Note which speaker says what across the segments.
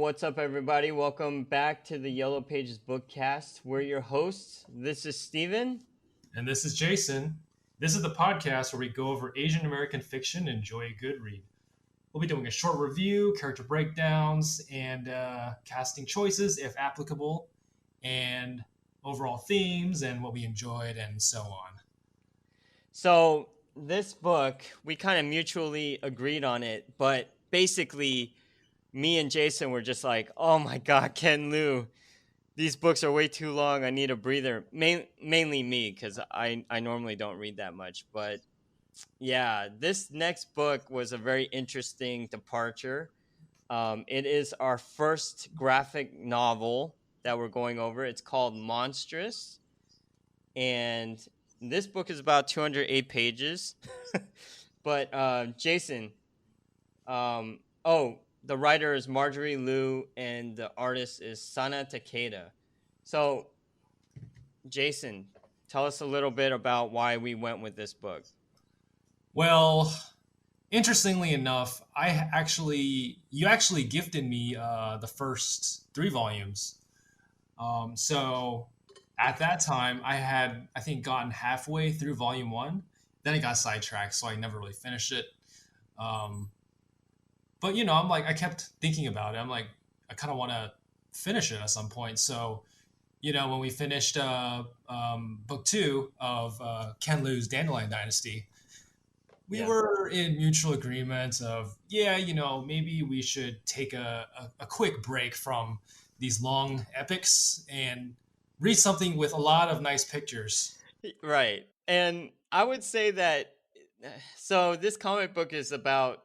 Speaker 1: what's up, everybody? Welcome back to the Yellow Pages Bookcast. We're your hosts. This is Steven.
Speaker 2: And this is Jason. This is the podcast where we go over Asian American fiction and enjoy a good read. We'll be doing a short review, character breakdowns, and casting choices, if applicable, and overall themes and what we enjoyed and so on.
Speaker 1: So this book, we kind of mutually agreed on it, but basically me and Jason were just like, oh my God, Ken Liu, these books are way too long. I need a breather. Mainly me, because I normally don't read that much. But yeah, this next book was a very interesting departure. It is our first graphic novel that we're going over. It's called Monstress. And this book is about 208 pages. But Jason, the writer is Marjorie Liu, and the artist is Sana Takeda. So, Jason, tell us a little bit about why we went with this book.
Speaker 2: Well, interestingly enough, you actually gifted me the first 3 volumes. So at that time, I had, I think, gotten halfway through volume 1. Then it got sidetracked, so I never really finished it. But, I kept thinking about it. I'm like, I kind of want to finish it at some point. So, when we finished book 2 of Ken Liu's Dandelion Dynasty, we were in mutual agreement of, maybe we should take a quick break from these long epics and read something with a lot of nice pictures.
Speaker 1: Right. And I would say that, so this comic book is about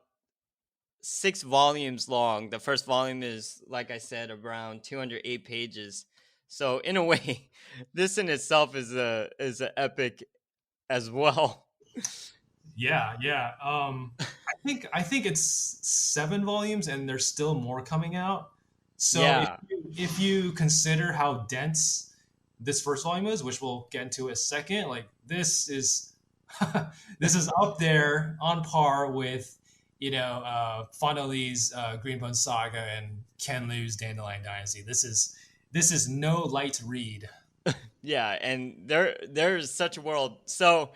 Speaker 1: 6 volumes long. The first volume is, like I said, around 208 pages. So in a way, this in itself is a epic as well.
Speaker 2: Yeah. I think it's 7 volumes, and there's still more coming out. So
Speaker 1: yeah.
Speaker 2: if you consider how dense this first volume is, which we'll get into in a second, like this is this is up there on par with Fonoli's Greenbone Saga and Ken Liu's Dandelion Dynasty. This is no light read.
Speaker 1: Yeah, and there's such a world. So,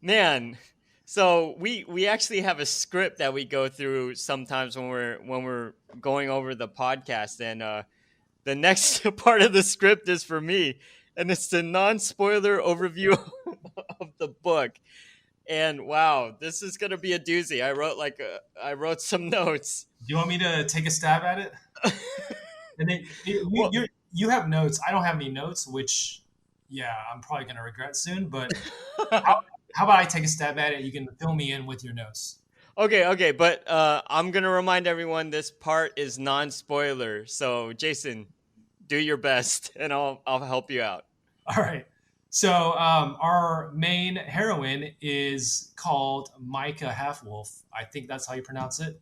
Speaker 1: man, so we actually have a script that we go through sometimes when we're going over the podcast, and the next part of the script is for me, and it's the non-spoiler overview of the book. And wow, this is gonna be a doozy. I wrote some notes.
Speaker 2: Do you want me to take a stab at it? And then you have notes. I don't have any notes, which I'm probably gonna regret soon. But how about I take a stab at it? You can fill me in with your notes.
Speaker 1: Okay, but I'm gonna remind everyone this part is non-spoiler. So Jason, do your best, and I'll help you out.
Speaker 2: All right. So our main heroine is called Micah Halfwolf. I think that's how you pronounce it.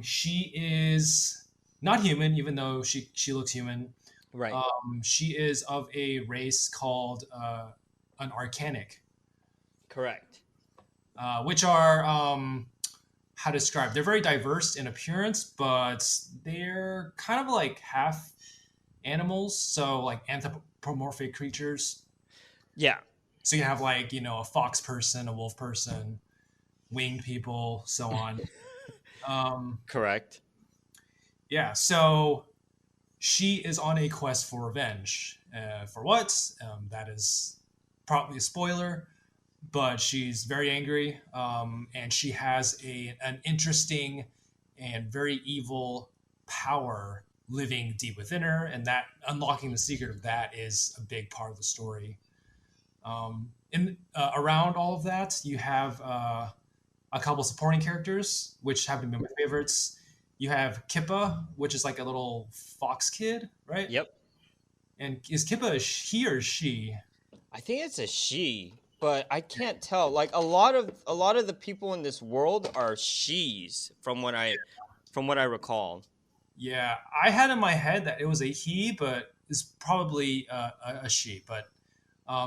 Speaker 2: She is not human, even though she looks human.
Speaker 1: Right.
Speaker 2: She is of a race called an Arcanic.
Speaker 1: Correct.
Speaker 2: Which are, how to describe? They're very diverse in appearance, but they're kind of like half animals, so like anthropomorphic creatures.
Speaker 1: Yeah.
Speaker 2: So you have like, a fox person, a wolf person, winged people, so on.
Speaker 1: Correct.
Speaker 2: Yeah, so she is on a quest for revenge. For what? That is probably a spoiler, but she's very angry, and she has an interesting and very evil power living deep within her, and that unlocking the secret of that is a big part of the story. Around all of that, you have a couple supporting characters, which happen to be my favorites. You have Kippa, which is like a little fox kid, right?
Speaker 1: Yep.
Speaker 2: And is Kippa a he or she?
Speaker 1: I think it's a she, but I can't tell. Like a lot of the people in this world are she's, from what I recall.
Speaker 2: Yeah, I had in my head that it was a he, but it's probably a she. But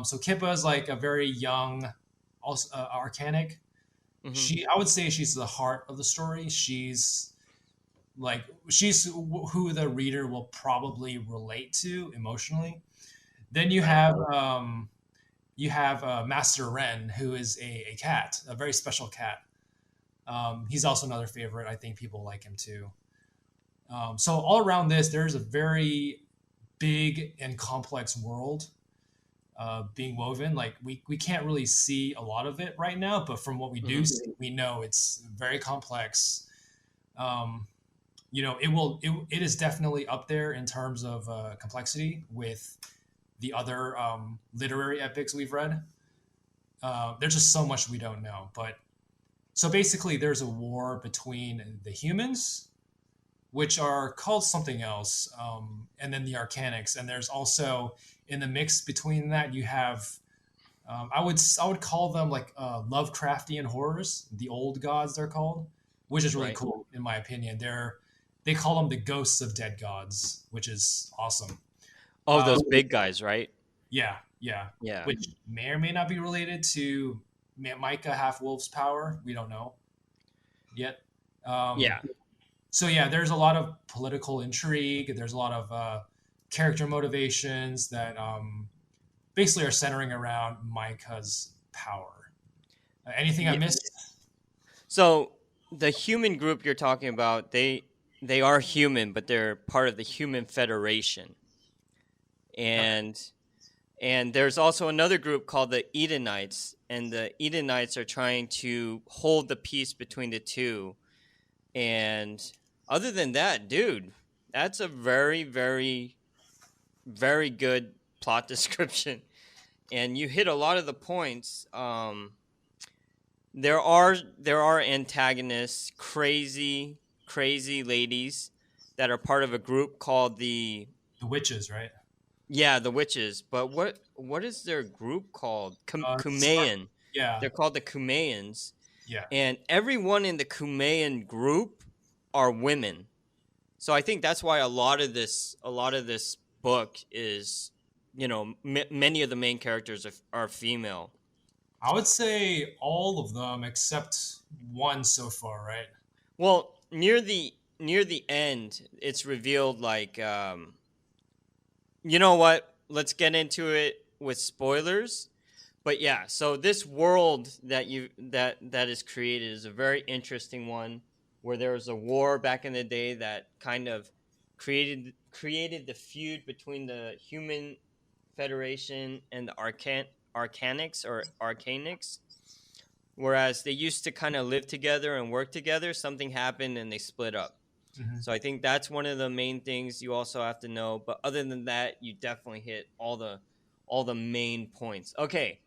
Speaker 2: so Kippa is like a very young, also Arcanic.
Speaker 1: Mm-hmm.
Speaker 2: I would say she's the heart of the story. She's like she's who the reader will probably relate to emotionally. Then
Speaker 1: Right.
Speaker 2: you have Master Ren, who is a cat, a very special cat. He's also another favorite. I think people like him too. So all around this, there's a very big and complex world being woven. Like we can't really see a lot of it right now, but from what we do
Speaker 1: Hmm.
Speaker 2: see, we know it's very complex. Um, it is definitely up there in terms of complexity with the other literary epics we've read. There's just so much we don't know. But so basically, there's a war between the humans, which are called something else, and then the Arcanics. And there's also in the mix between that, you have I would call them like Lovecraftian horrors, the old gods they're called, which is really
Speaker 1: Right.
Speaker 2: cool in my opinion. They call them the ghosts of dead gods, which is awesome.
Speaker 1: Oh,
Speaker 2: Uh,
Speaker 1: those big guys, right?
Speaker 2: yeah, yeah,
Speaker 1: Yeah.
Speaker 2: which may or may not be related to Micah Half Wolf's power. We don't know yet. Um,
Speaker 1: Yeah.
Speaker 2: so yeah, there's a lot of political intrigue. There's a lot of character motivations that basically are centering around Micah's power. Anything I
Speaker 1: Yeah.
Speaker 2: missed?
Speaker 1: So the human group you're talking about, they are human, but they're part of the Human Federation.
Speaker 2: Yep.
Speaker 1: And there's also another group called the Edenites, and the Edenites are trying to hold the peace between the two. And other than that, dude, that's a very, very, very good plot description. And you hit a lot of the points. There are antagonists, crazy ladies that are part of a group called
Speaker 2: The witches, right?
Speaker 1: the witches. But what is their group called?
Speaker 2: Smart.
Speaker 1: Kumayan.
Speaker 2: Yeah,
Speaker 1: They're called the Kumayans,
Speaker 2: yeah.
Speaker 1: and everyone in the Kumayan group are women. So I think that's why a lot of this book is, many of the main characters are female.
Speaker 2: I would say all of them except one so far, right?
Speaker 1: Well, near the end, it's revealed like, you know what? Let's get into it with spoilers. But yeah, so this world that is created is a very interesting one, where there was a war back in the day that kind of created the feud between the Human Federation and the Arcanics or Arcanics. Whereas they used to kind of live together and work together, something happened and they split up.
Speaker 2: Mm-hmm.
Speaker 1: So I think that's one of the main things you also have to know. But other than that, you definitely hit all the main points. Okay,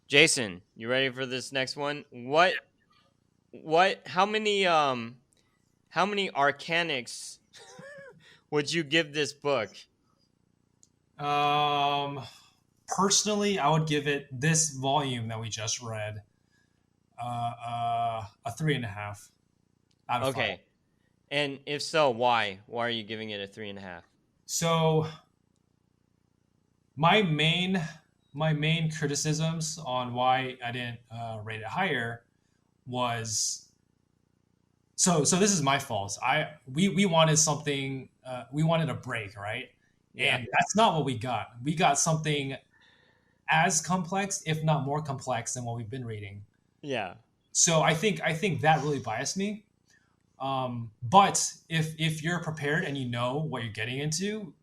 Speaker 1: Jason, you ready for this next one? What how many Arcanics would you give this book?
Speaker 2: Personally, I would give it this volume that we just read a 3.5 out of 5.
Speaker 1: Okay. And if so, why? Why are you giving it a 3.5?
Speaker 2: So my main my main criticisms on why I didn't rate it higher was so this is my fault. We wanted something we wanted a break, right?
Speaker 1: Yeah.
Speaker 2: And that's not what we got. We got something as complex, if not more complex, than what we've been reading.
Speaker 1: Yeah.
Speaker 2: So I think that really biased me. But if you're prepared and you know what you're getting into,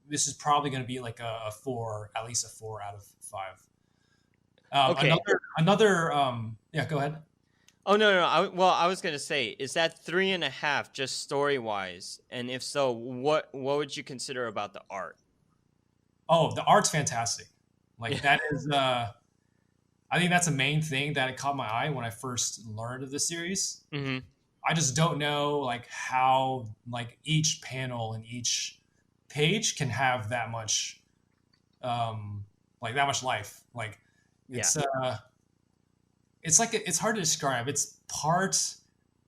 Speaker 2: this is probably going to be like a 4, at least a 4 out of 5.
Speaker 1: Okay.
Speaker 2: Yeah, go ahead.
Speaker 1: Oh no, no, no. I was gonna say, is that 3.5 just story wise? And if so, what would you consider about the art?
Speaker 2: Oh, the art's fantastic. Like
Speaker 1: Yeah.
Speaker 2: that is, I think that's the main thing that caught my eye when I first learned of the series.
Speaker 1: Hmm.
Speaker 2: I just don't know like how like each panel and each page can have that much that much life. Like
Speaker 1: Yeah.
Speaker 2: it's like it's hard to describe. It's part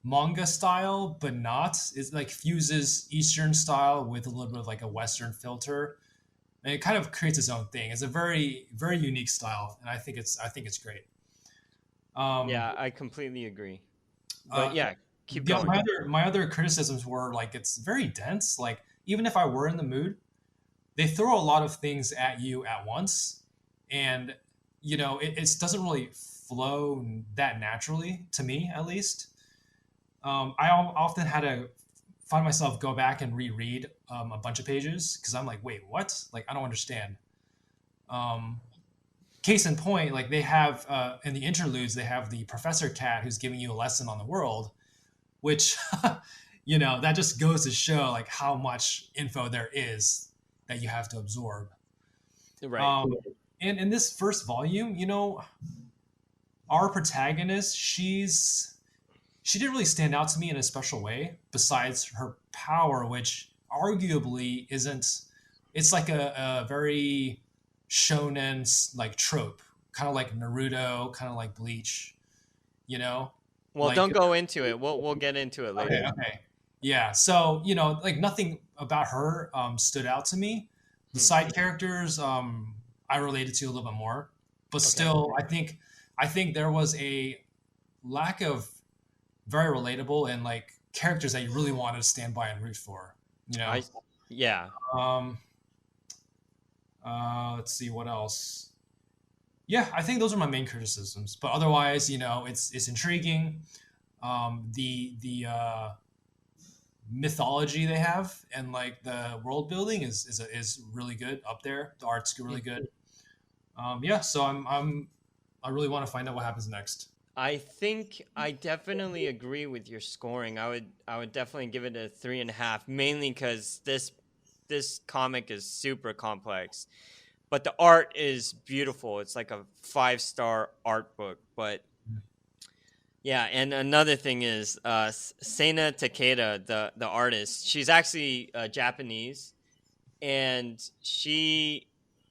Speaker 2: manga style, but not. It's like fuses Eastern style with a little bit of like a Western filter, and it kind of creates its own thing. It's a very unique style, and I think it's great. Um,
Speaker 1: Yeah, I completely agree. But
Speaker 2: uh,
Speaker 1: yeah. keep going.
Speaker 2: My other criticisms were like it's very dense. Like even if I were in the mood, they throw a lot of things at you at once, and it doesn't really flow that naturally to me, at least. Often had to find myself go back and reread a bunch of pages because I'm like, wait, what? Like I don't understand. Um, Case in point, like they have in the interludes, they have the professor cat who's giving you a lesson on the world, which that just goes to show like how much info there is that you have to absorb.
Speaker 1: Right.
Speaker 2: And in this first volume, our protagonist, she didn't really stand out to me in a special way besides her power, which arguably isn't. It's like a very shonen like trope, kind of like Naruto, kind of like Bleach, you know.
Speaker 1: Well,
Speaker 2: Like
Speaker 1: don't go into it. We'll get into it later.
Speaker 2: okay, yeah. So like nothing about her stood out to me. The
Speaker 1: Hmm.
Speaker 2: side characters I related to a little bit more, but still, I think there was a lack of very relatable and like characters that you really wanted to stand by and root for. You know.
Speaker 1: I yeah.
Speaker 2: Um, let's see what else. Yeah, I think those are my main criticisms. But otherwise, it's intriguing. The mythology they have and like the world building is really good up there. The art's really good. Yeah, so I really want to find out what happens next.
Speaker 1: I think I definitely agree with your scoring. I would definitely give it a 3.5, mainly because this comic is super complex, but the art is beautiful. It's like a 5-star art book. But yeah, and another thing is Seina Takeda, the artist. She's actually Japanese, and she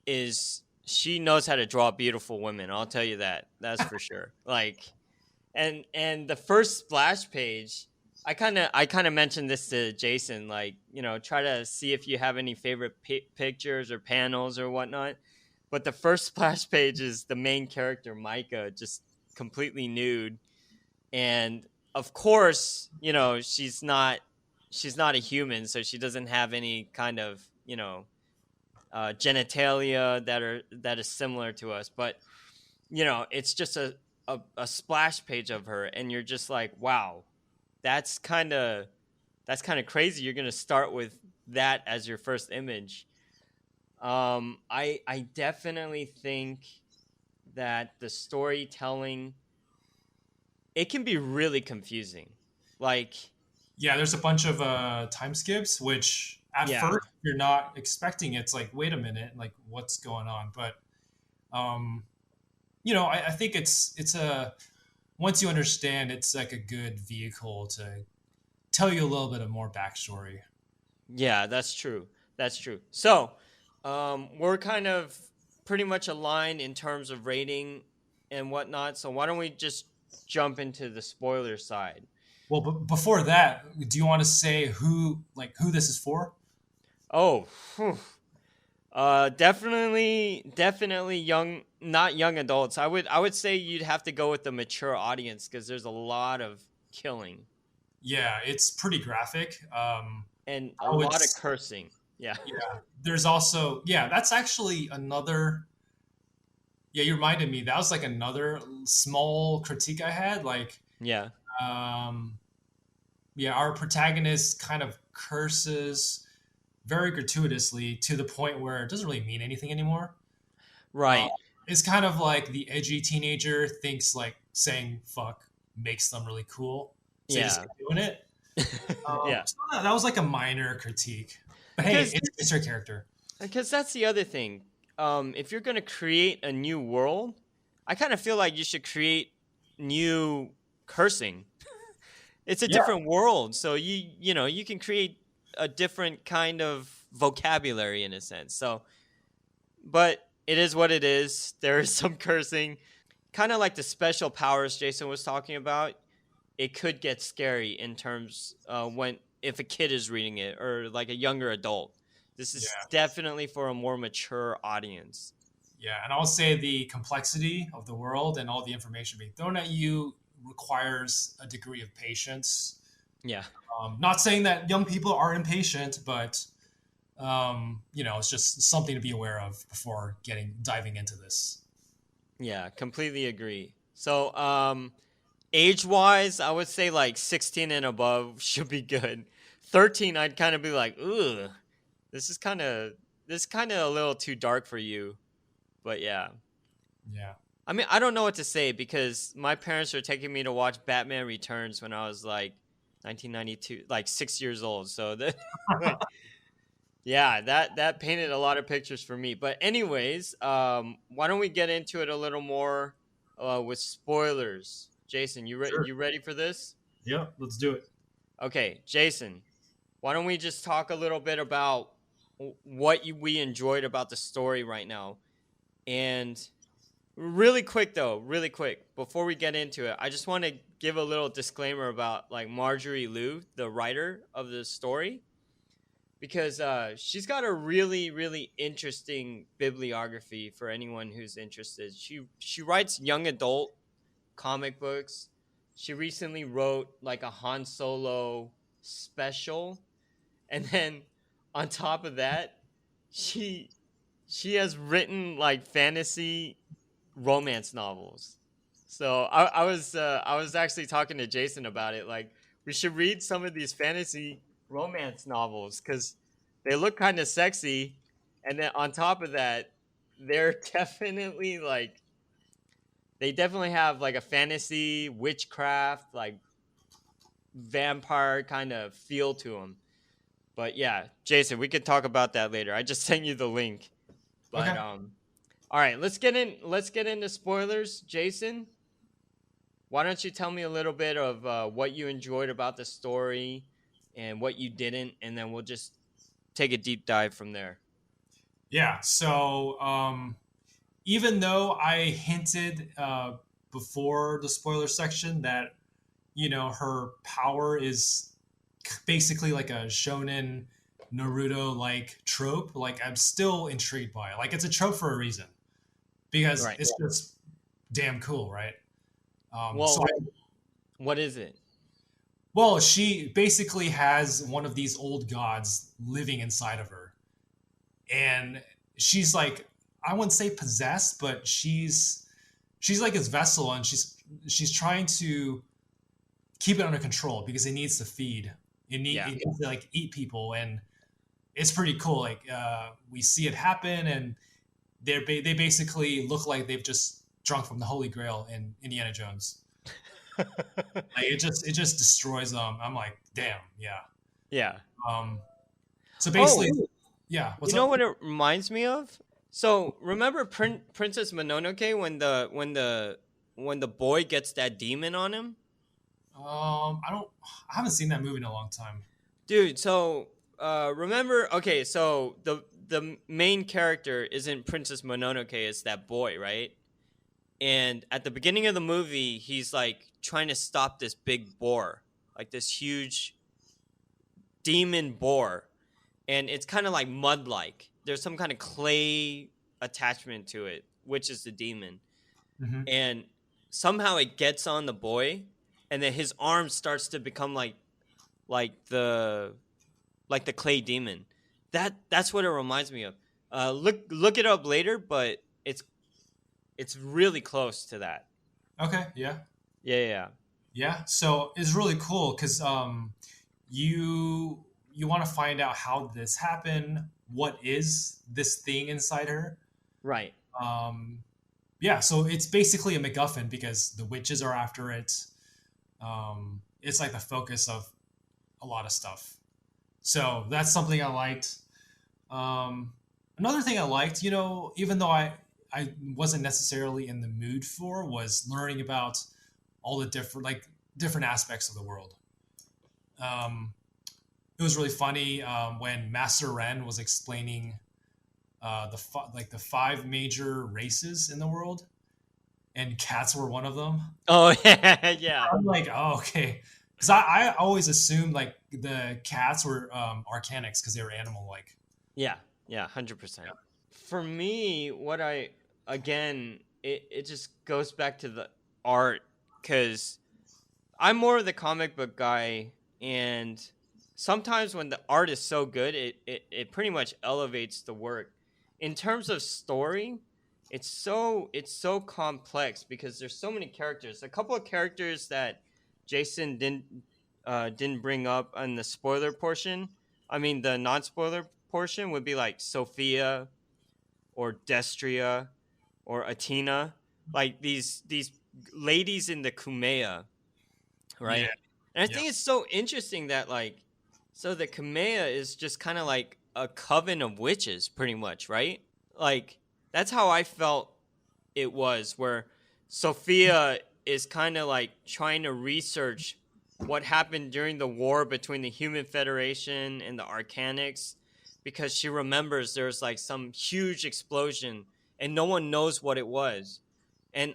Speaker 1: knows how to draw beautiful women. I'll tell you that. That's for sure. Like, and the first splash page, I kind of mentioned this to Jason. Like, try to see if you have any favorite pictures or panels or whatnot. But the first splash page is the main character Micah, just completely nude, and of course, she's not a human, so she doesn't have any kind of genitalia that is similar to us. But it's just a splash page of her, and you're just like, wow, that's kind of crazy. You're gonna start with that as your first image. I definitely think that the storytelling, it can be really confusing. Like,
Speaker 2: Yeah, there's a bunch of time skips, which at
Speaker 1: yeah,
Speaker 2: first you're not expecting. It's like, wait a minute, like what's going on? But um, I think it's a once you understand, it's like a good vehicle to tell you a little bit of more backstory.
Speaker 1: yeah, that's true. That's true. So, we're kind of pretty much aligned in terms of rating and whatnot. So why don't we just jump into the spoiler side?
Speaker 2: Well, but before that, do you want to say who this is for?
Speaker 1: Oh, phew. Definitely young, not young adults. I would say you'd have to go with the mature audience because there's a lot of killing
Speaker 2: Yeah, it's pretty graphic.
Speaker 1: and a
Speaker 2: I would,
Speaker 1: lot of cursing. Yeah.
Speaker 2: yeah. There's also, yeah, that's actually another. Yeah, you reminded me. That was like another small critique I had. Like,
Speaker 1: Yeah.
Speaker 2: um, yeah, our protagonist kind of curses very gratuitously to the point where it doesn't really mean anything anymore. Uh,
Speaker 1: Right.
Speaker 2: it's kind of like the edgy teenager thinks like saying fuck makes them really cool. So they just
Speaker 1: Yeah.
Speaker 2: keep doing it.
Speaker 1: Yeah.
Speaker 2: So that was like a minor critique. But hey,
Speaker 1: Because
Speaker 2: it's her character.
Speaker 1: that's the other thing. If you're gonna create a new world, I kind of feel like you should create new cursing. It's a
Speaker 2: Yeah.
Speaker 1: different world, so you can create a different kind of vocabulary in a sense. So, but it is what it is. There is some cursing, kind of like the special powers Jason was talking about. It could get scary in terms when if a kid is reading it or like a younger adult. This is
Speaker 2: Yeah.
Speaker 1: definitely for a more mature audience.
Speaker 2: Yeah. And I'll say the complexity of the world and all the information being thrown at you requires a degree of patience.
Speaker 1: Yeah.
Speaker 2: Not saying that young people are impatient, but it's just something to be aware of before diving into this.
Speaker 1: Yeah, completely agree. So, age wise, I would say like 16 and above should be good. 13, I'd kind of be like, ugh, this is kind of a little too dark for you. But yeah,
Speaker 2: Yeah.
Speaker 1: I mean, I don't know what to say because my parents were taking me to watch Batman Returns when I was like 1992, like 6 years old. So that, like, yeah, that painted a lot of pictures for me. But anyways, why don't we get into it a little more with spoilers? Jason,
Speaker 2: Sure.
Speaker 1: you ready for this?
Speaker 2: Yeah. Let's do it.
Speaker 1: Okay, Jason, why don't we just talk a little bit about what we enjoyed about the story right now? And really quick though, really quick, before we get into it, I just want to give a little disclaimer about like Marjorie Liu, the writer of the story, because she's got a really interesting bibliography for anyone who's interested. She writes young adult comic books. She recently wrote like a Han Solo special, and then on top of that, she she has written like fantasy romance novels. So I was actually talking to Jason about it. Like we should read some of these fantasy romance novels because they look kind of sexy, and then on top of that, they're definitely like they definitely have like a fantasy witchcraft like vampire kind of feel to them. But yeah, Jason, we could talk about that later. I just sent you the link. But
Speaker 2: Okay.
Speaker 1: all right, let's get into spoilers. Jason, why don't you tell me a little bit of what you enjoyed about the story and what you didn't, and then we'll just take a deep dive from there.
Speaker 2: Yeah. So, even though I hinted before the spoiler section that her power is basically like a shonen Naruto like trope, like I'm still intrigued by it. Like it's a trope for a reason because
Speaker 1: Right.
Speaker 2: it's just damn cool, right? So
Speaker 1: Well, what is it?
Speaker 2: well, she basically has one of these old gods living inside of her, and she's like, I wouldn't say possessed, but she's like his vessel, and she's trying to keep it under control because it needs to feed. It
Speaker 1: Yeah.
Speaker 2: needs to like eat people, and it's pretty cool. Like we see it happen, and they basically look like they've just drunk from the Holy Grail in Indiana Jones. Like it just destroys them. I'm like, damn, yeah.
Speaker 1: Yeah.
Speaker 2: Um, so basically,
Speaker 1: Oh,
Speaker 2: yeah.
Speaker 1: you
Speaker 2: What's
Speaker 1: know
Speaker 2: up?
Speaker 1: what it reminds me of? So remember Princess Mononoke when the boy gets that demon on him?
Speaker 2: I haven't seen that movie in a long time.
Speaker 1: Dude, so remember okay, so the main character isn't Princess Mononoke, it's that boy, right? And at the beginning of the movie, he's like trying to stop this big boar, like this huge demon boar. And it's kind of like mud like. There's some kind of clay attachment to it, which is the demon.
Speaker 2: Hmm.
Speaker 1: And somehow it gets on the boy, and then his arm starts to become like the like the clay demon. That's what it reminds me of. Look it up later, but it's really close to that.
Speaker 2: Okay, yeah,
Speaker 1: Yeah.
Speaker 2: yeah. So it's really cool because you you want to find out how this happened. What is this thing inside her?
Speaker 1: Right.
Speaker 2: Um, yeah, so it's basically a MacGuffin because the witches are after it. It's like the focus of a lot of stuff. So that's something I liked. Um, Another thing I liked, even though I wasn't necessarily in the mood for, was learning about all the different aspects of the world. Um, it was really funny when Master Ren was explaining the five major races in the world, and cats were one of them.
Speaker 1: Oh yeah.
Speaker 2: I'm like, oh, okay, because I always assumed like the cats were Arcanics because they were animal like.
Speaker 1: Yeah. Yeah. 100%. For me, what I again, it just goes back to the art because I'm more of the comic book guy, and sometimes when the art is so good, it pretty much elevates the work. In terms of story, it's so complex because there's so many characters. A couple of characters that Jason didn't bring up on the spoiler portion. I mean, the non-spoiler portion would be like Sophia or Destria or Atina, like these ladies in the Kumea,
Speaker 2: Yeah.
Speaker 1: right? And I
Speaker 2: Yeah.
Speaker 1: think it's so interesting that like, so the Kumea is just kind of like a coven of witches, pretty much, right? Like that's how I felt it was, where Sophia is kind of like trying to research what happened during the war between the Human Federation and the Arcanics, because she remembers there's like some huge explosion and no one knows what it was. And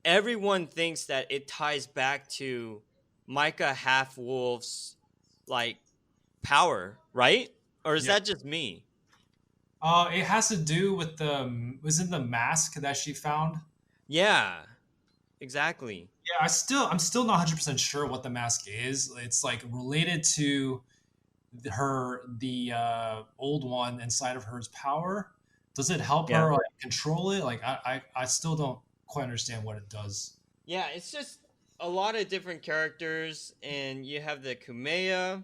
Speaker 1: everyone thinks that it ties back to Micah Half Wolf's like power, right? Or is
Speaker 2: Yeah.
Speaker 1: that just me?
Speaker 2: It has to do with the was it the mask that she found?
Speaker 1: Yeah, exactly.
Speaker 2: Yeah, I'm still not 100% sure what the mask is. It's like related to the old one inside of her's power. Does it help
Speaker 1: Yeah.
Speaker 2: her like control it? Like I still don't quite understand what it does.
Speaker 1: Yeah, it's just a lot of different characters, and you have the Kumeya,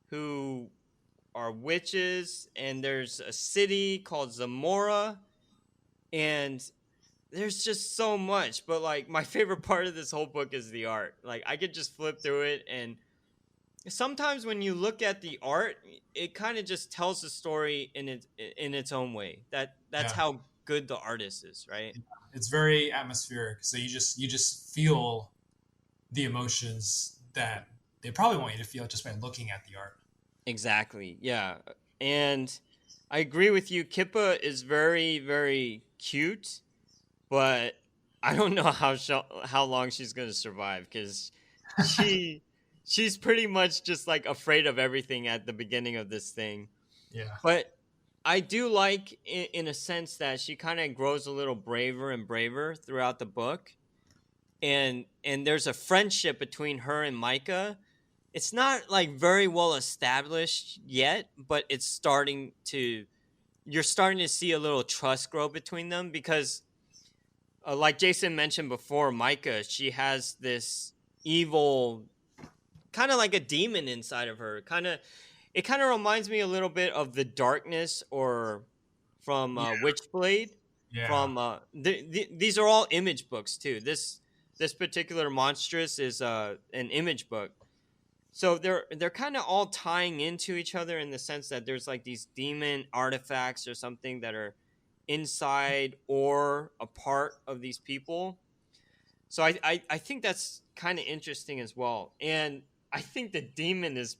Speaker 1: who are witches, and there's a city called Zamora, and there's just so much. But like, my favorite part of this whole book is the art. Like, I could just flip through it, and sometimes when you look at the art, it kind of just tells the story in its own way. That's
Speaker 2: Yeah.
Speaker 1: how good the artist is, right?
Speaker 2: It's very atmospheric. So you just feel the emotions that they probably want you to feel just by looking at the art.
Speaker 1: Exactly. Yeah. And I agree with you. Kippa is very, very cute, but I don't know how long she's going to survive, because she she's pretty much just like afraid of everything at the beginning of this thing.
Speaker 2: Yeah.
Speaker 1: But I do like in a sense that she kind of grows a little braver and braver throughout the book. And there's a friendship between her and Micah. It's not like very well established yet, but you're starting to see a little trust grow between them, because like Jason mentioned before, Micah, she has this evil, kind of like a demon inside of her. It kind of reminds me a little bit of the Darkness, or from
Speaker 2: Yeah.
Speaker 1: Witchblade.
Speaker 2: Yeah.
Speaker 1: From these are all image books too. This particular Monstress is an image book. So they're kind of all tying into each other, in the sense that there's like these demon artifacts or something that are inside or a part of these people. So I think that's kind of interesting as well. And I think the demon is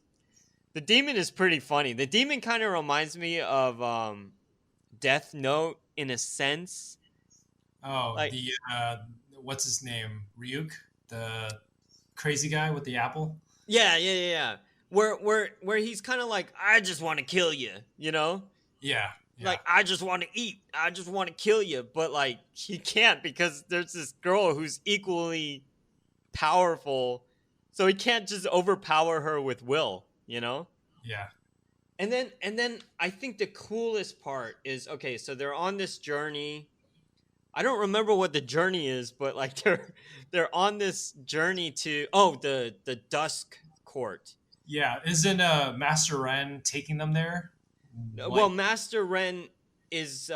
Speaker 1: pretty funny. The demon kind of reminds me of Death Note in a sense.
Speaker 2: Oh,
Speaker 1: Like,
Speaker 2: the what's his name? Ryuk, the crazy guy with the apple.
Speaker 1: yeah. Where he's kind of like, I just want to kill you, you know?
Speaker 2: Yeah. Yeah.
Speaker 1: Like, I just want to eat. I just want to kill you. But like, he can't, because there's this girl who's equally powerful. So he can't just overpower her with will, you know?
Speaker 2: Yeah.
Speaker 1: And then I think the coolest part is, okay, so they're on this journey. I don't remember what the journey is, but like they're on this journey to, the Dusk Court.
Speaker 2: Yeah. Isn't Master Ren taking them there?
Speaker 1: Well,
Speaker 2: Like,
Speaker 1: Master Ren is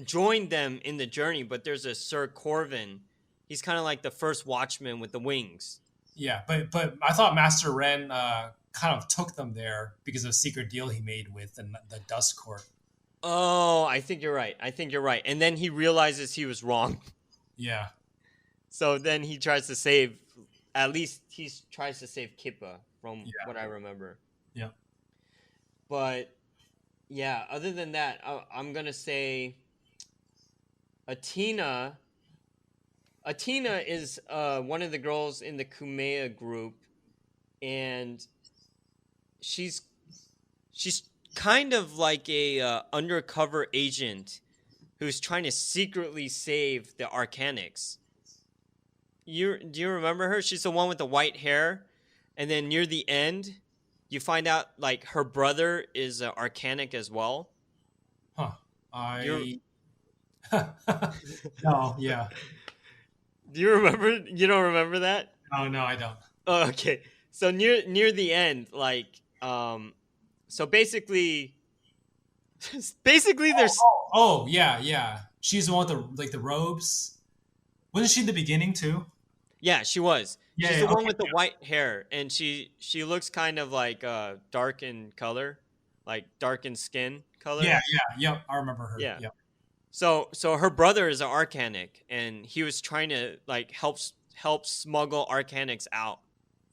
Speaker 1: joined them in the journey, but there's a Sir Corvin. He's kind of like the first watchman with the wings.
Speaker 2: yeah, but I thought Master Ren kind of took them there because of a secret deal he made with the Dust Court.
Speaker 1: Oh, I think you're right. And then he realizes he was wrong.
Speaker 2: Yeah.
Speaker 1: So then he tries to save, at least he tries to save Kippa, from
Speaker 2: Yeah.
Speaker 1: what I remember.
Speaker 2: Yeah.
Speaker 1: But yeah, other than that, I'm going to say Atina. Atina is one of the girls in the Kumea group, and she's kind of like a undercover agent who's trying to secretly save the Arcanics. Do you remember her? She's the one with the white hair. and then near the end, you find out like her brother is an Arcanic as well.
Speaker 2: Huh.
Speaker 1: You
Speaker 2: I no, yeah.
Speaker 1: do you remember? You don't remember that?
Speaker 2: No, no, I don't.
Speaker 1: Oh, okay. So near the end, like so basically, basically there's
Speaker 2: Oh, yeah, yeah. She's the one with the robes. Wasn't she in the beginning too?
Speaker 1: yeah, she was.
Speaker 2: Yeah,
Speaker 1: She's
Speaker 2: yeah,
Speaker 1: the one
Speaker 2: okay.
Speaker 1: with the white hair, and she looks kind of like dark in color, like dark in skin color.
Speaker 2: Yeah, yeah, yep. I remember her.
Speaker 1: Yeah.
Speaker 2: Yep.
Speaker 1: So her brother is an Arcanic, and he was trying to like help smuggle Arcanics out.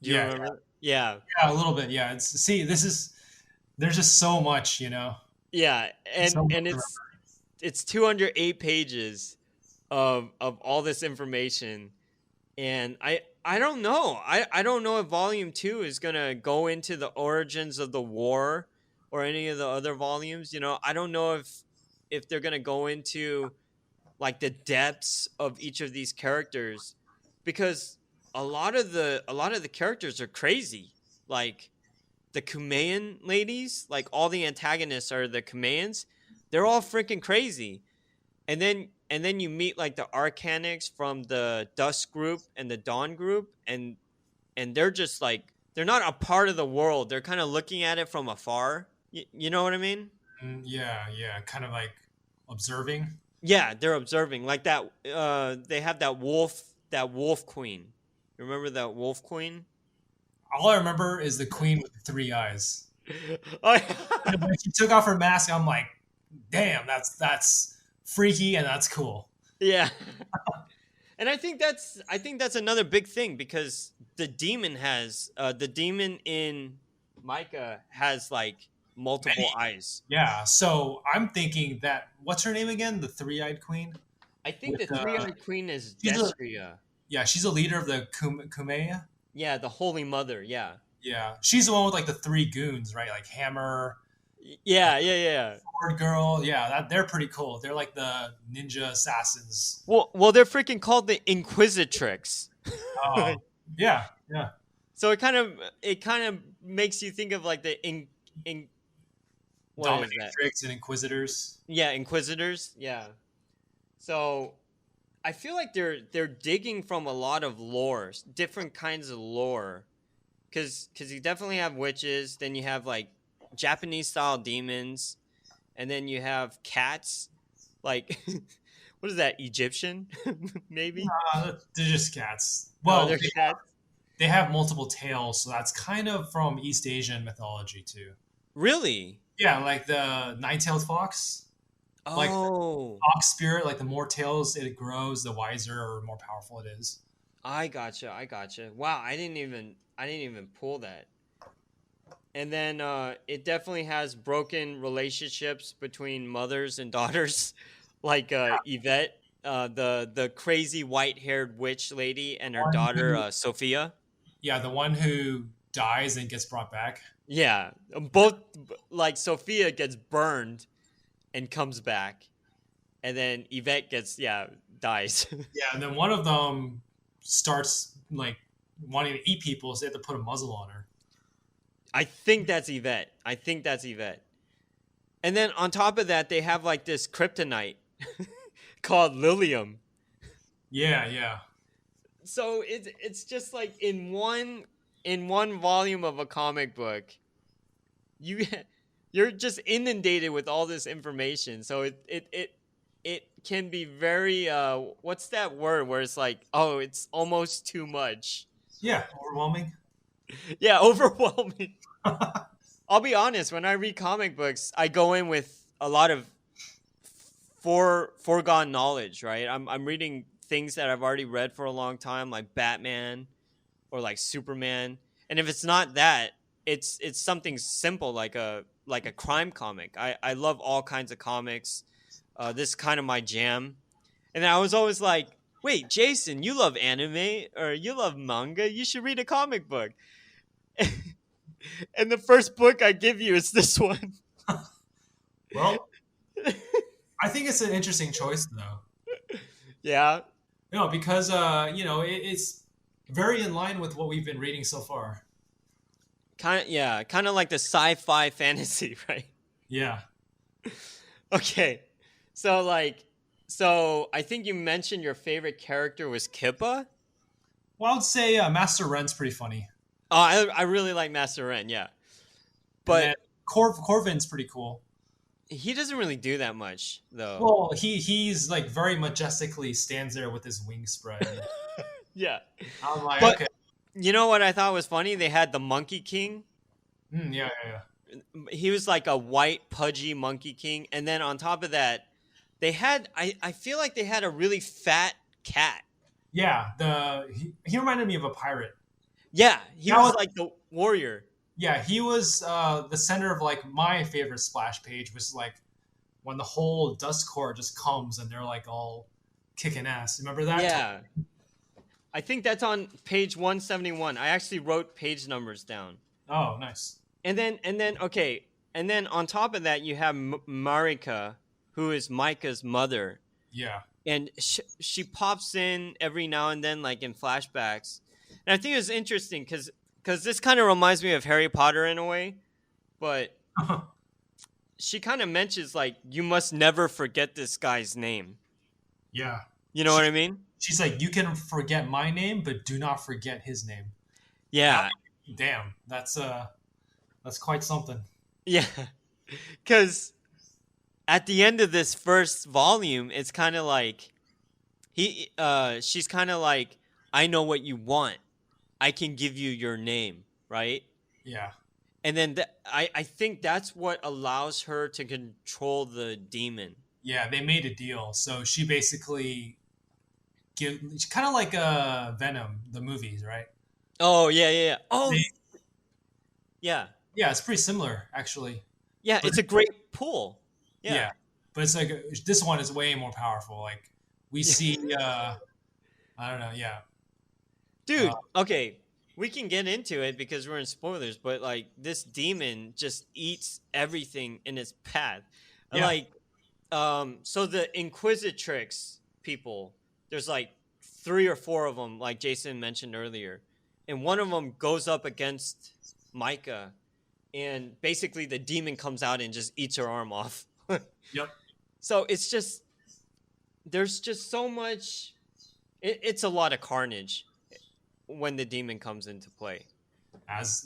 Speaker 1: Do you
Speaker 2: Yeah,
Speaker 1: remember? Yeah.
Speaker 2: yeah, a little bit. Yeah. It's see, this is there's just so much,
Speaker 1: Yeah,
Speaker 2: So much
Speaker 1: and
Speaker 2: to remember.
Speaker 1: it's 208 pages of all this information, and I don't know. I don't know if volume 2 is going to go into the origins of the war or any of the other volumes, I don't know if they're going to go into like the depths of each of these characters, because a lot of the characters are crazy. Like the Kumean ladies, like all the antagonists are the Kumeans. They're all freaking crazy. And then you meet like the Arcanics from the Dusk group and the Dawn group, and they're just like they're not a part of the world. They're kind of looking at it from afar. You know what I mean?
Speaker 2: Yeah, yeah. Kind of like observing.
Speaker 1: Yeah, they're observing like that. They have that wolf queen. Remember that wolf queen?
Speaker 2: All I remember is the queen with the three eyes.
Speaker 1: Oh,
Speaker 2: And when she took off her mask, I'm like, damn, that's freaky and that's cool.
Speaker 1: yeah. And I think that's another big thing, because the demon in Micah has like multiple
Speaker 2: Many.
Speaker 1: eyes.
Speaker 2: Yeah. So I'm thinking that what's her name again? The three-eyed queen
Speaker 1: I think
Speaker 2: with
Speaker 1: the three-eyed queen is
Speaker 2: she's a
Speaker 1: Destria.
Speaker 2: yeah, she's a leader of the Kumeya.
Speaker 1: Yeah, the Holy Mother. Yeah.
Speaker 2: Yeah, she's the one with like the three goons, right? Like Hammer,
Speaker 1: Yeah, yeah, yeah.
Speaker 2: Sword Girl. Yeah, they're pretty cool. They're like the ninja assassins.
Speaker 1: Well, they're freaking called the Inquisitrix.
Speaker 2: Oh, yeah, yeah.
Speaker 1: So it kind of makes you think of like the in what is that?
Speaker 2: Dominatrix and Inquisitors.
Speaker 1: Yeah, Inquisitors. Yeah. So I feel like they're digging from a lot of lore, different kinds of lore, because you definitely have witches, then you have like Japanese style demons, and then you have cats, like what is that, Egyptian? Maybe.
Speaker 2: They're just cats.
Speaker 1: Oh,
Speaker 2: Well,
Speaker 1: they're cats.
Speaker 2: they have multiple tails, so that's kind of from East Asian mythology too.
Speaker 1: Really?
Speaker 2: Yeah, like the nine-tailed fox, like
Speaker 1: Oh,
Speaker 2: fox spirit. Like the more tails it grows, the wiser or more powerful it is.
Speaker 1: I gotcha. I gotcha. Wow, I didn't even pull that. And then it definitely has broken relationships between mothers and daughters, like Yvette, the crazy white haired witch lady, and her
Speaker 2: One
Speaker 1: daughter
Speaker 2: who,
Speaker 1: Sophia.
Speaker 2: yeah, the one who dies and gets brought back.
Speaker 1: Yeah, both, like Sophia gets burned and comes back, and then Yvette gets, yeah, dies.
Speaker 2: Yeah, and then one of them starts like wanting to eat people, so they have to put a muzzle on her.
Speaker 1: I think that's Yvette. I think that's Yvette. And then on top of that, they have like this kryptonite called Lilium.
Speaker 2: Yeah, yeah,
Speaker 1: So it's just like in one volume of a comic book, you you're just inundated with all this information. So it can be very what's that word where it's like, oh, it's almost too much.
Speaker 2: yeah. Overwhelming.
Speaker 1: Yeah, overwhelming. I'll be honest, when I read comic books, I go in with a lot of foregone knowledge, right? I'm reading things that I've already read for a long time, like Batman or like Superman. And if it's not that, it's something simple like a crime comic. I love all kinds of comics. This is kind of my jam. And I was always like, wait, Jason, you love anime or you love manga? You should read a comic book. And the first book I give you is this one.
Speaker 2: Well, I think it's an interesting choice though.
Speaker 1: Yeah.
Speaker 2: No, because it's very in line with what we've been reading so far.
Speaker 1: kind of like the sci-fi fantasy, right?
Speaker 2: Yeah.
Speaker 1: Okay. So like so I think you mentioned your favorite character was Kippa.
Speaker 2: Well, I would say Master Ren's pretty funny,
Speaker 1: Oh, I really like Master Ren, yeah.
Speaker 2: and
Speaker 1: But
Speaker 2: then Corvin's pretty cool.
Speaker 1: he doesn't really do that much though.
Speaker 2: Well, he's like very majestically stands there with his wings spread. And
Speaker 1: Yeah.
Speaker 2: I'm like,
Speaker 1: But
Speaker 2: okay,
Speaker 1: you know what I thought was funny? They had the Monkey King.
Speaker 2: yeah, yeah, yeah.
Speaker 1: He was like a white pudgy Monkey King, and then on top of that, they had I feel like they had a really fat cat.
Speaker 2: Yeah, he reminded me of a pirate.
Speaker 1: Yeah, he
Speaker 2: That
Speaker 1: was
Speaker 2: was
Speaker 1: like the warrior.
Speaker 2: Yeah, he was the center of like my favorite splash page, which is like when the whole Dust Court just comes and they're like all kicking ass. Remember that?
Speaker 1: Yeah. I think that's on page 171. I actually wrote page numbers down.
Speaker 2: Oh, nice.
Speaker 1: And then okay, and then on top of that you have Marika, who is Micah's mother,
Speaker 2: Yeah,
Speaker 1: and she pops in every now and then like in flashbacks. And I think it's interesting cuz this kind of reminds me of Harry Potter in a way, but she kind of mentions like you must never forget this guy's name.
Speaker 2: yeah.
Speaker 1: You know what I mean?
Speaker 2: She's like, you can forget my name, but do not forget his name.
Speaker 1: Yeah.
Speaker 2: Damn, that's quite something.
Speaker 1: Yeah. Cuz at the end of this first volume, it's kind of like she's kind of like, I know what you want. I can give you your name, right?
Speaker 2: Yeah,
Speaker 1: And then I think that's what allows her to control the demon.
Speaker 2: yeah. They made a deal, so she basically kind of like Venom, the movies, right?
Speaker 1: Oh, yeah, yeah, yeah. Oh,
Speaker 2: They,
Speaker 1: yeah.
Speaker 2: yeah, it's pretty similar actually.
Speaker 1: Yeah,
Speaker 2: But
Speaker 1: it's a great pull. Yeah.
Speaker 2: yeah, but it's like this one is way more powerful. Like we see, I don't know, yeah,
Speaker 1: Dude,
Speaker 2: uh,
Speaker 1: okay. We can get into it because we're in spoilers, but like this demon just eats everything in its path.
Speaker 2: yeah,
Speaker 1: Like so the Inquisitrix people, there's like 3 or 4 of them, like Jason mentioned earlier, and one of them goes up against Micah, and basically the demon comes out and just eats her arm off.
Speaker 2: yep.
Speaker 1: So it's just there's just so much. It's a lot of carnage when the demon comes into play.
Speaker 2: As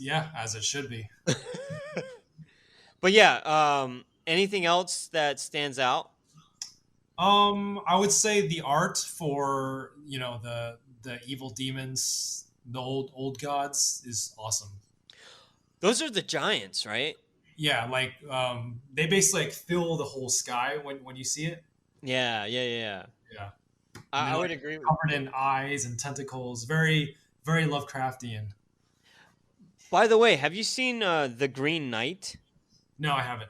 Speaker 2: it should be.
Speaker 1: But yeah, anything else that stands out?
Speaker 2: I would say the art for the evil demons, the old gods, is awesome.
Speaker 1: Those are the giants, right?
Speaker 2: Yeah, like they basically like fill the whole sky when you see it.
Speaker 1: Yeah, yeah, yeah.
Speaker 2: Yeah, and
Speaker 1: I
Speaker 2: they're
Speaker 1: would
Speaker 2: like
Speaker 1: agree with.
Speaker 2: covered in eyes and tentacles. Very very Lovecraftian.
Speaker 1: By the way, have you seen the Green Knight?
Speaker 2: No, I haven't.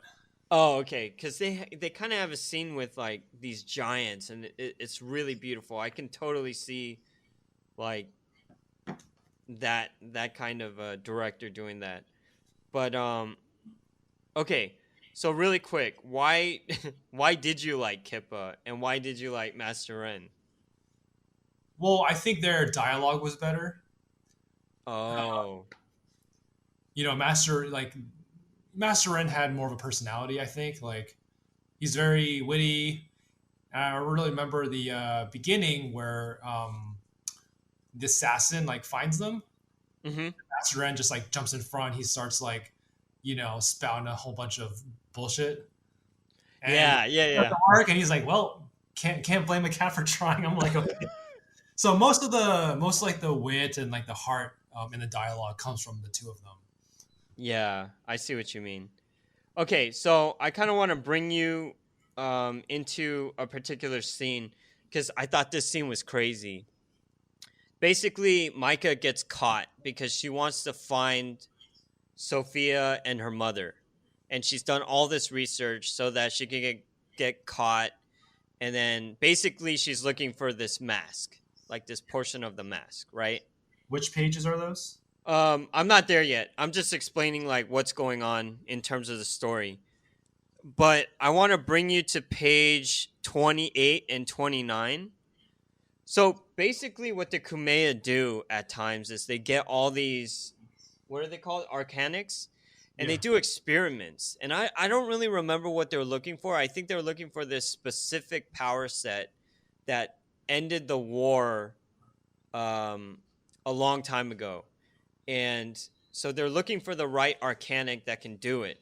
Speaker 1: Oh, okay. Because they kind of have a scene with like these giants, and it's really beautiful. I can totally see like that kind of director doing that. But okay. So really quick, why why did you like Kippa, and why did you like Master Ren?
Speaker 2: Well, I think their dialogue was better.
Speaker 1: Oh,
Speaker 2: Master Ren had more of a personality. I think like he's very witty. And I really remember the beginning where the assassin like finds them.
Speaker 1: mm-hmm.
Speaker 2: Master Ren just like jumps in front. He starts like spouting a whole bunch of bullshit. And
Speaker 1: Yeah, yeah,
Speaker 2: at
Speaker 1: yeah.
Speaker 2: the arc, and he's like, "Well, can't blame a cat for trying." I'm like, okay. So most like the wit and like the heart in the dialogue comes from the two of them.
Speaker 1: Yeah, I see what you mean. Okay, so I kind of want to bring you into a particular scene because I thought this scene was crazy. Basically, Micah gets caught because she wants to find Sophia and her mother. And she's done all this research so that she can get caught. And then basically, she's looking for this mask, like this portion of the mask, right?
Speaker 2: Which pages are those?
Speaker 1: I'm not there yet. I'm just explaining like what's going on in terms of the story. But I want to bring you to page 28 and 29. So basically what the Kumeya do at times is they get all these what are they called? Arcanics. And they
Speaker 2: Yeah.
Speaker 1: do experiments. And I don't really remember what they're looking for. I think they're looking for this specific power set that ended the war um, a long time ago. And so they're looking for the right Arcanic that can do it.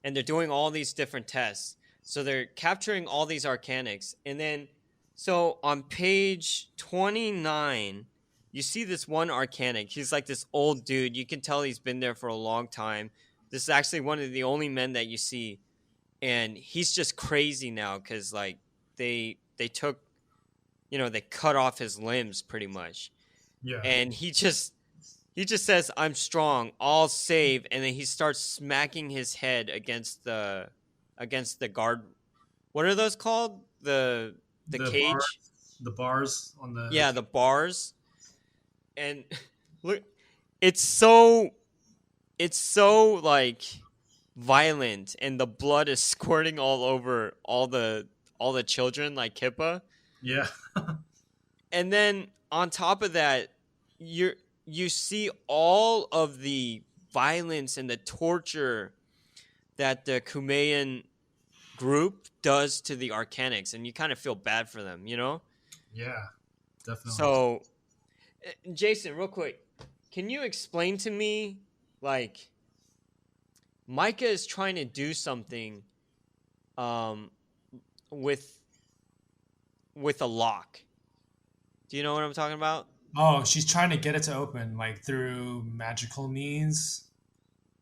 Speaker 1: And they're doing all these different tests. So they're capturing all these Arcanics. And then, so on page 29, you see this one Arcanic. He's like this old dude. You can tell he's been there for a long time. This is actually one of the only men that you see. And he's just crazy now because, like, they took, they cut off his limbs pretty much.
Speaker 2: Yeah.
Speaker 1: And he just says, "I'm strong. I'll save," and then he starts smacking his head against the guard. What are those called? The cage?
Speaker 2: The bars on the.
Speaker 1: Yeah, the bars. And look, it's so like violent, and the blood is squirting all over all the children like Kippa.
Speaker 2: Yeah.
Speaker 1: And then on top of that, you see all of the violence and the torture that the Kumeyan group does to the Arcanics, and you kind of feel bad for them,
Speaker 2: Yeah. Definitely.
Speaker 1: So, Jason, real quick, can you explain to me, like, Micah is trying to do something with a lock. Do you know what I'm talking about?
Speaker 2: Oh, she's trying to get it to open like through magical means.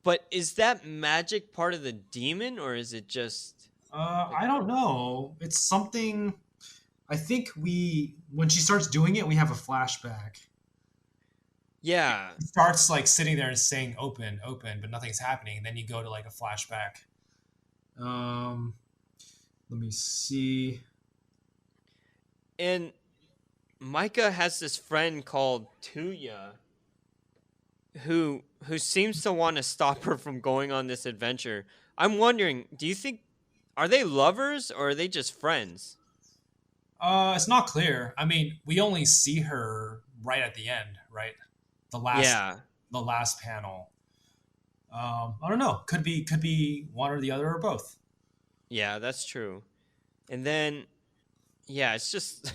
Speaker 1: But is that magic part of the demon, or is it just like,
Speaker 2: I don't know. It's something. I think when she starts doing it, we have a flashback.
Speaker 1: yeah?
Speaker 2: It starts like sitting there and saying "open, open," but nothing's happening. And then you go to like a flashback. Um, Let me see.
Speaker 1: And Micah has this friend called Tuya who seems to want to stop her from going on this adventure. I'm wondering, do you think, are they lovers or are they just friends?
Speaker 2: It's not clear. I mean, we only see her right at the end, right? The last
Speaker 1: Yeah.
Speaker 2: the last panel. I don't know. Could be one or the other or both.
Speaker 1: Yeah, that's true. And then yeah, it's just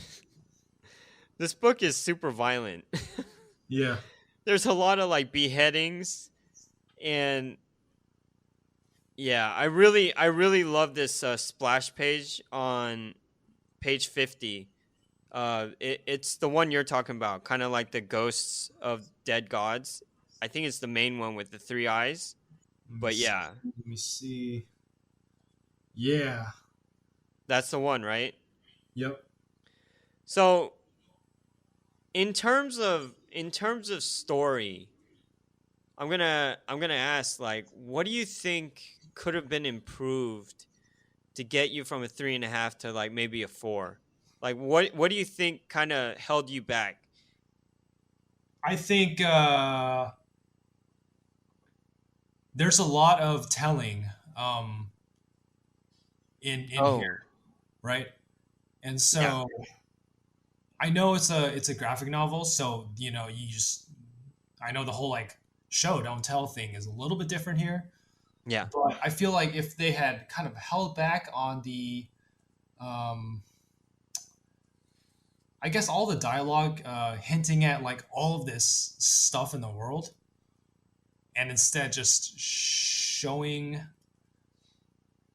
Speaker 1: this book is super violent.
Speaker 2: Yeah.
Speaker 1: There's a lot of like beheadings, and yeah, I really love this splash page on page 50. It's the one you're talking about, kind of like the ghosts of dead gods. I think it's the main one with the three eyes. But yeah,
Speaker 2: Let me see. Yeah.
Speaker 1: that's the one, right?
Speaker 2: Yep.
Speaker 1: So in terms of story, I'm gonna ask, like, what do you think could have been improved to get you from a 3.5 to like maybe a 4? Like, what do you think kind of held you back?
Speaker 2: I think there's a lot of telling in
Speaker 1: Oh,
Speaker 2: here, right? And
Speaker 1: yeah,
Speaker 2: so I know it's a graphic novel, so you just I know the whole like show don't tell thing is a little bit different here,
Speaker 1: yeah.
Speaker 2: but I feel like if they had kind of held back on the um, I guess all the dialogue hinting at like all of this stuff in the world, and instead just showing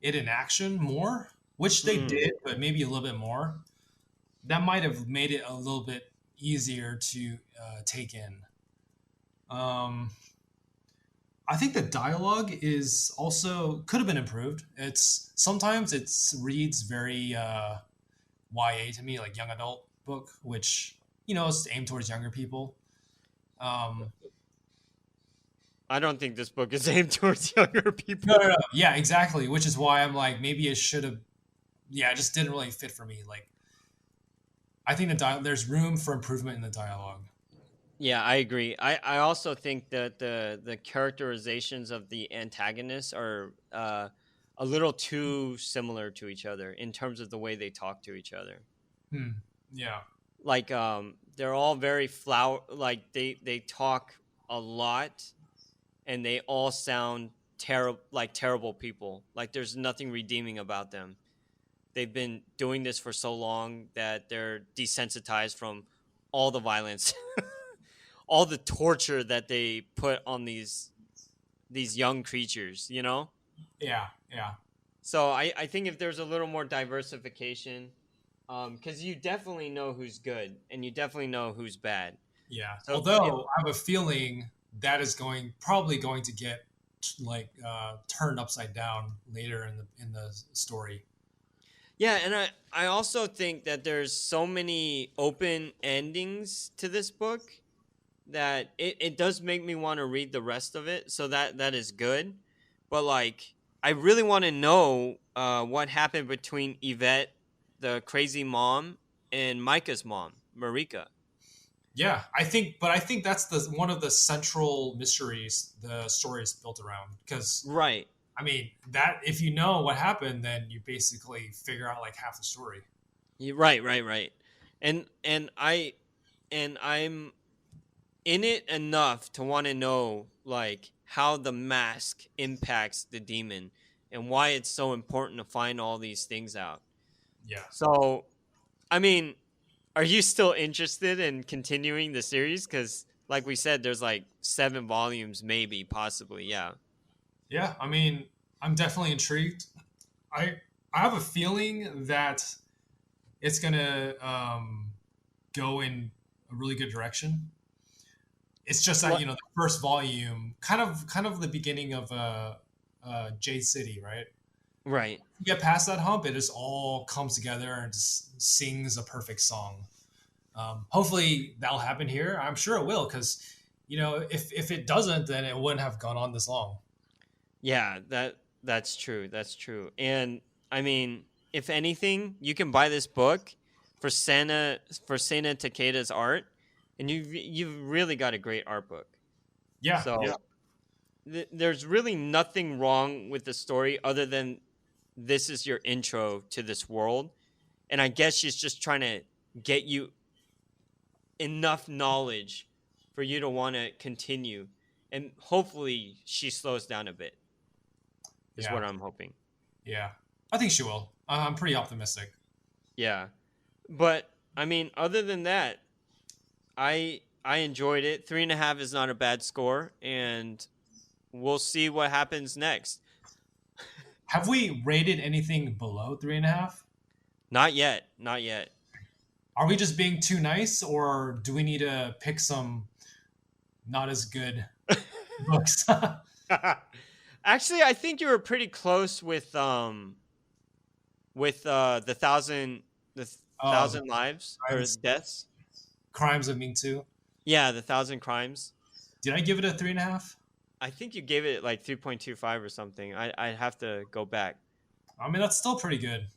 Speaker 2: it in action more, which they
Speaker 1: Mm,
Speaker 2: did, but maybe a little bit more. That might have made it a little bit easier to take in. Um, I think the dialogue is also could have been improved. It's sometimes it reads very YA to me, like young adult book, which is aimed towards younger people. Um,
Speaker 1: I don't think this book is aimed towards younger
Speaker 2: no, no,
Speaker 1: people.
Speaker 2: no, yeah, exactly. Which is why I'm like, maybe it should have. Yeah, it just didn't really fit for me. Like, I think there's room for improvement in the dialogue.
Speaker 1: Yeah, I agree. I also think that the characterizations of the antagonists are a little too similar to each other in terms of the way they talk to each other.
Speaker 2: Hmm. Yeah.
Speaker 1: Like they're all very flower, like they talk a lot, and they all sound terrible people. Like there's nothing redeeming about them. They've been doing this for so long that they're desensitized from all the violence, all the torture that they put on these young creatures, you know?
Speaker 2: Yeah, yeah,
Speaker 1: So I think if there's a little more diversification, because you definitely know who's good and you definitely know who's bad.
Speaker 2: yeah.
Speaker 1: So if
Speaker 2: Although I have a feeling that is probably going to get like turned upside down later in the story.
Speaker 1: yeah, and I also think that there's so many open endings to this book that it does make me want to read the rest of it. So that is good. But like I really want to know what happened between Yvette, the crazy mom, and Micah's mom, Marika.
Speaker 2: Yeah, I think that's the one of the central mysteries the story is built around. Because
Speaker 1: Right.
Speaker 2: I mean, that if you know what happened, then you basically figure out like half the story.
Speaker 1: Right. And I'm in it enough to want to know like how the mask impacts the demon and why it's so important to find all these things out.
Speaker 2: Yeah.
Speaker 1: So, I mean, are you still interested in continuing the series? Because, like we said, there's like 7 volumes, maybe, possibly. Yeah.
Speaker 2: Yeah, I mean, I'm definitely intrigued. I I have a feeling that it's gonna go in a really good direction. It's just that
Speaker 1: What?
Speaker 2: the first volume, kind of the beginning of Jade City, right?
Speaker 1: Right.
Speaker 2: You get past that hump, it just all comes together and just sings a perfect song. Hopefully that'll happen here. I'm sure it will, because if it doesn't, then it wouldn't have gone on this long.
Speaker 1: Yeah. That's true. That's true. And I mean, if anything, you can buy this book for Sena Takeda's art, and you've really got a great art book.
Speaker 2: Yeah, yeah,
Speaker 1: So there's really nothing wrong with the story other than this is your intro to this world. And I guess she's just trying to get you enough knowledge for you to want to continue. And hopefully she slows down a bit, is
Speaker 2: yeah,
Speaker 1: what I'm hoping.
Speaker 2: yeah. I think she will. I'm pretty optimistic.
Speaker 1: Yeah. But I mean, other than that, I enjoyed it. 3.5 is not a bad score, and we'll see what happens next.
Speaker 2: Have we rated anything below 3.5?
Speaker 1: Not yet. Not yet.
Speaker 2: Are we just being too nice, or do we need to pick some not as good books?
Speaker 1: Actually, I think you were pretty close with the
Speaker 2: The
Speaker 1: thousand lives or
Speaker 2: crimes,
Speaker 1: deaths.
Speaker 2: crimes of Ming Tzu.
Speaker 1: Yeah, the 1,000 crimes.
Speaker 2: Did I give it a 3.5?
Speaker 1: I think you gave it like 3.25 or something. I'd have to go back.
Speaker 2: I mean, that's still pretty good.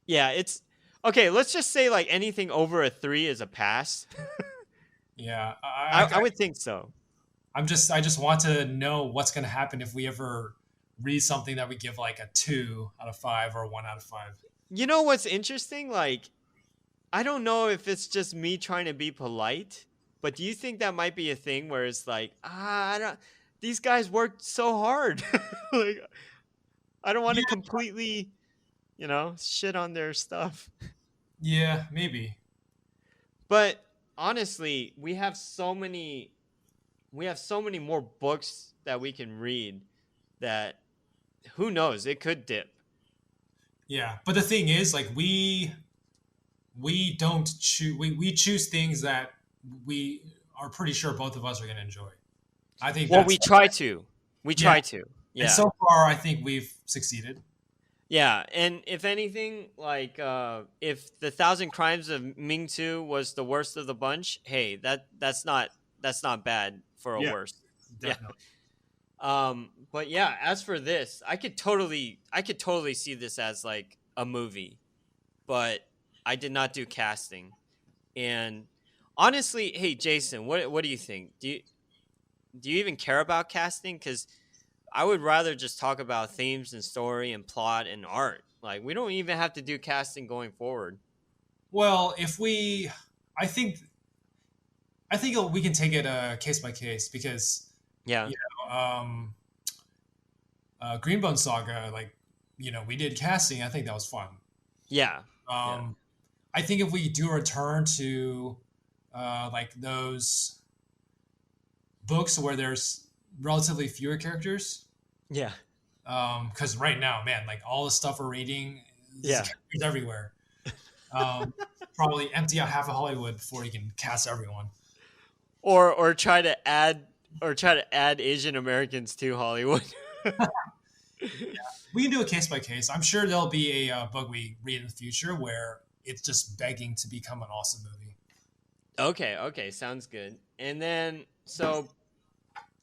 Speaker 1: Yeah, it's okay. Let's just say like anything over a 3 is a pass.
Speaker 2: Yeah,
Speaker 1: I would think so.
Speaker 2: I just want to know what's going to happen if we ever read something that we give like a 2 out of 5 or a 1 out of 5.
Speaker 1: You know what's interesting? Like, I don't know if it's just me trying to be polite, but do you think that might be a thing where it's like, I don't. These guys worked so hard. Like, I don't want to
Speaker 2: Yeah,
Speaker 1: completely, shit on their stuff.
Speaker 2: yeah, maybe.
Speaker 1: But honestly, we have so many more books that we can read that who knows, it could dip.
Speaker 2: Yeah, but the thing is, like we don't choose we choose things that we are pretty sure both of us are going to enjoy. I think
Speaker 1: Well,
Speaker 2: that's
Speaker 1: we try to. We
Speaker 2: yeah.
Speaker 1: try to.
Speaker 2: And
Speaker 1: Yeah.
Speaker 2: so far, I think we've succeeded.
Speaker 1: Yeah, and if anything, like if the 1,000 crimes of Ming Tu was the worst of the bunch, hey, that's not bad for a
Speaker 2: Yeah,
Speaker 1: worst. Yeah.
Speaker 2: definitely.
Speaker 1: But yeah, as for this, I could totally see this as like a movie, but I did not do casting. And honestly, hey Jason, what do you think? Do you even care about casting? Because I would rather just talk about themes and story and plot and art. Like we don't even have to do casting going forward.
Speaker 2: Well, if we, I think I think we can take it case by case because
Speaker 1: Yeah.
Speaker 2: you know, Greenbone Saga, like we did casting. I think that was fun.
Speaker 1: Yeah. Yeah.
Speaker 2: Um, I think if we do return to like those books where there's relatively fewer characters,
Speaker 1: Yeah.
Speaker 2: because right now, man, like all the stuff we're reading, there's
Speaker 1: Yeah.
Speaker 2: characters everywhere. Um, Probably empty out half of Hollywood before you can cast everyone.
Speaker 1: Or try to add Asian Americans to Hollywood.
Speaker 2: We can do a case by case. I'm sure there'll be a book we read in the future where it's just begging to become an awesome movie.
Speaker 1: Okay, okay, sounds good. And then so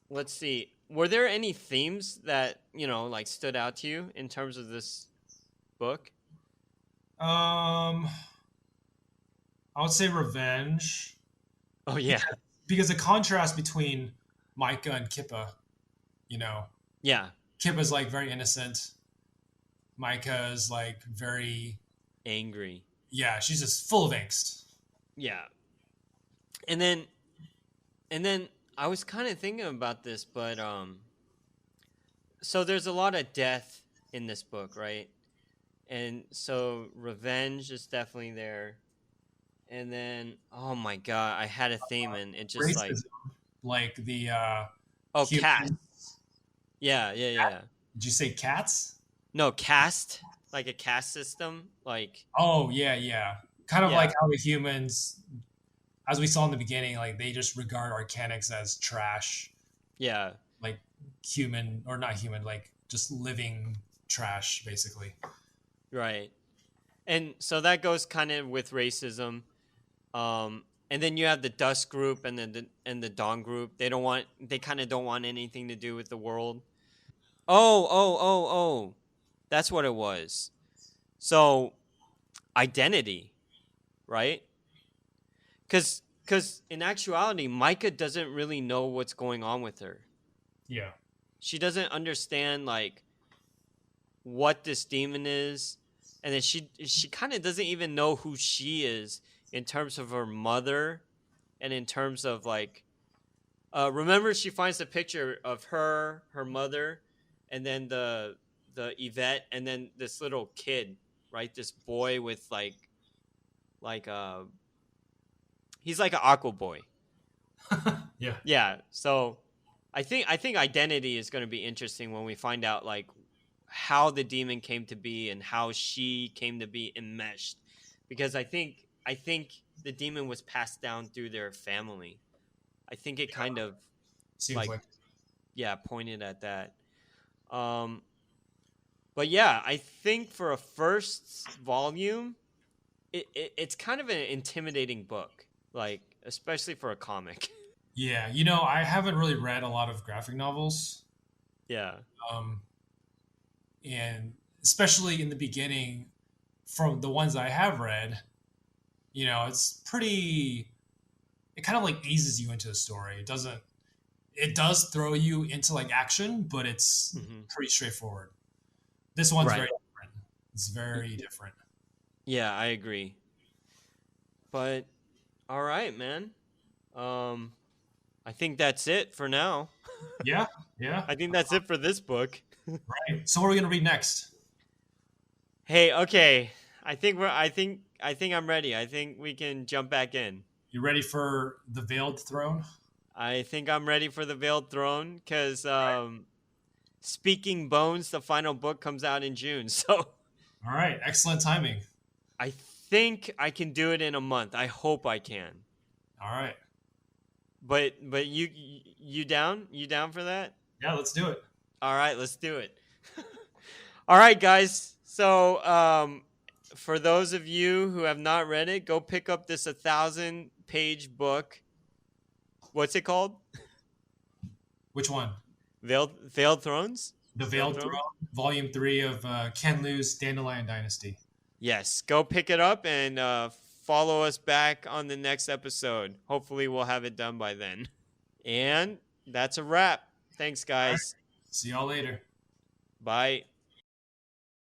Speaker 1: let's see. Were there any themes that, like stood out to you in terms of this book?
Speaker 2: Um, I would say revenge
Speaker 1: Oh yeah.
Speaker 2: because the contrast between Micah and Kippa, you know,
Speaker 1: Yeah.
Speaker 2: Kippa's like very innocent. Micah's like very,
Speaker 1: Angry.
Speaker 2: yeah, she's just full of angst.
Speaker 1: Yeah. And then I was kind of thinking about this, but so there's a lot of death in this book, right? And so revenge is definitely there. And then, oh my god, I had a theme and it just like,
Speaker 2: Racism, like the
Speaker 1: oh, cast.
Speaker 2: human.
Speaker 1: Yeah, yeah, yeah.
Speaker 2: Did you say cats?
Speaker 1: No, caste, like a caste system, like
Speaker 2: Oh yeah, yeah. Kind of like
Speaker 1: yeah,
Speaker 2: how the humans, as we saw in the beginning, like they just regard Arcanics as trash,
Speaker 1: yeah,
Speaker 2: like human or not human, like just living trash, basically.
Speaker 1: right. And so that goes kind of with racism. And then you have the Dust group and then the Dawn group. They kind of don't want anything to do with the world. Oh. That's what it was. So identity, right? Cuz in actuality, Micah doesn't really know what's going on with her.
Speaker 2: Yeah,
Speaker 1: She doesn't understand like what this demon is, and then she kind of doesn't even know who she is in terms of her mother and in terms of like remember she finds a picture of her mother, and then the Yvette, and then this little kid, right? This boy with like he's like an aqua boy.
Speaker 2: yeah,
Speaker 1: Yeah. So I think identity is going to be interesting when we find out like how the demon came to be and how she came to be enmeshed, because I think the demon was passed down through their family. I think it kind of
Speaker 2: seems
Speaker 1: like,
Speaker 2: like
Speaker 1: yeah, pointed at that. Um, but yeah, I think for a first volume, it's kind of an intimidating book, like especially for a comic.
Speaker 2: yeah. I haven't really read a lot of graphic novels,
Speaker 1: Yeah,
Speaker 2: um, and especially in the beginning, from the ones I have read, it's pretty. It kind of like eases you into the story. It doesn't. It does throw you into like action, but it's
Speaker 1: hmm,
Speaker 2: pretty straightforward. This one's
Speaker 1: right.
Speaker 2: very different. It's very different.
Speaker 1: Yeah, I agree. But all right, man. Um, I think that's it for now.
Speaker 2: Yeah, yeah.
Speaker 1: I think that's it for this book.
Speaker 2: Right. So what are we gonna read next?
Speaker 1: Hey, okay. I think I'm ready. I think we can jump back in.
Speaker 2: You ready for the Veiled Throne?
Speaker 1: I think I'm ready for the Veiled Throne because Speaking Bones, the final book, comes out in June. So
Speaker 2: All right. Excellent timing.
Speaker 1: I think I can do it in a month. I hope I can.
Speaker 2: All right.
Speaker 1: But you down? You down for that?
Speaker 2: Yeah, let's do it.
Speaker 1: All right, let's do it. All right, guys. So for those of you who have not read it, go pick up this 1,000-page book. What's it called?
Speaker 2: Which one?
Speaker 1: Veiled Thrones?
Speaker 2: The
Speaker 1: Veiled
Speaker 2: Veiled
Speaker 1: Thrones?
Speaker 2: Throne, Volume 3 of Ken Liu's Dandelion Dynasty.
Speaker 1: Yes. Go pick it up and follow us back on the next episode. Hopefully, we'll have it done by then. And that's a wrap. Thanks,
Speaker 2: All right.
Speaker 1: guys.
Speaker 2: See y'all later.
Speaker 1: Bye.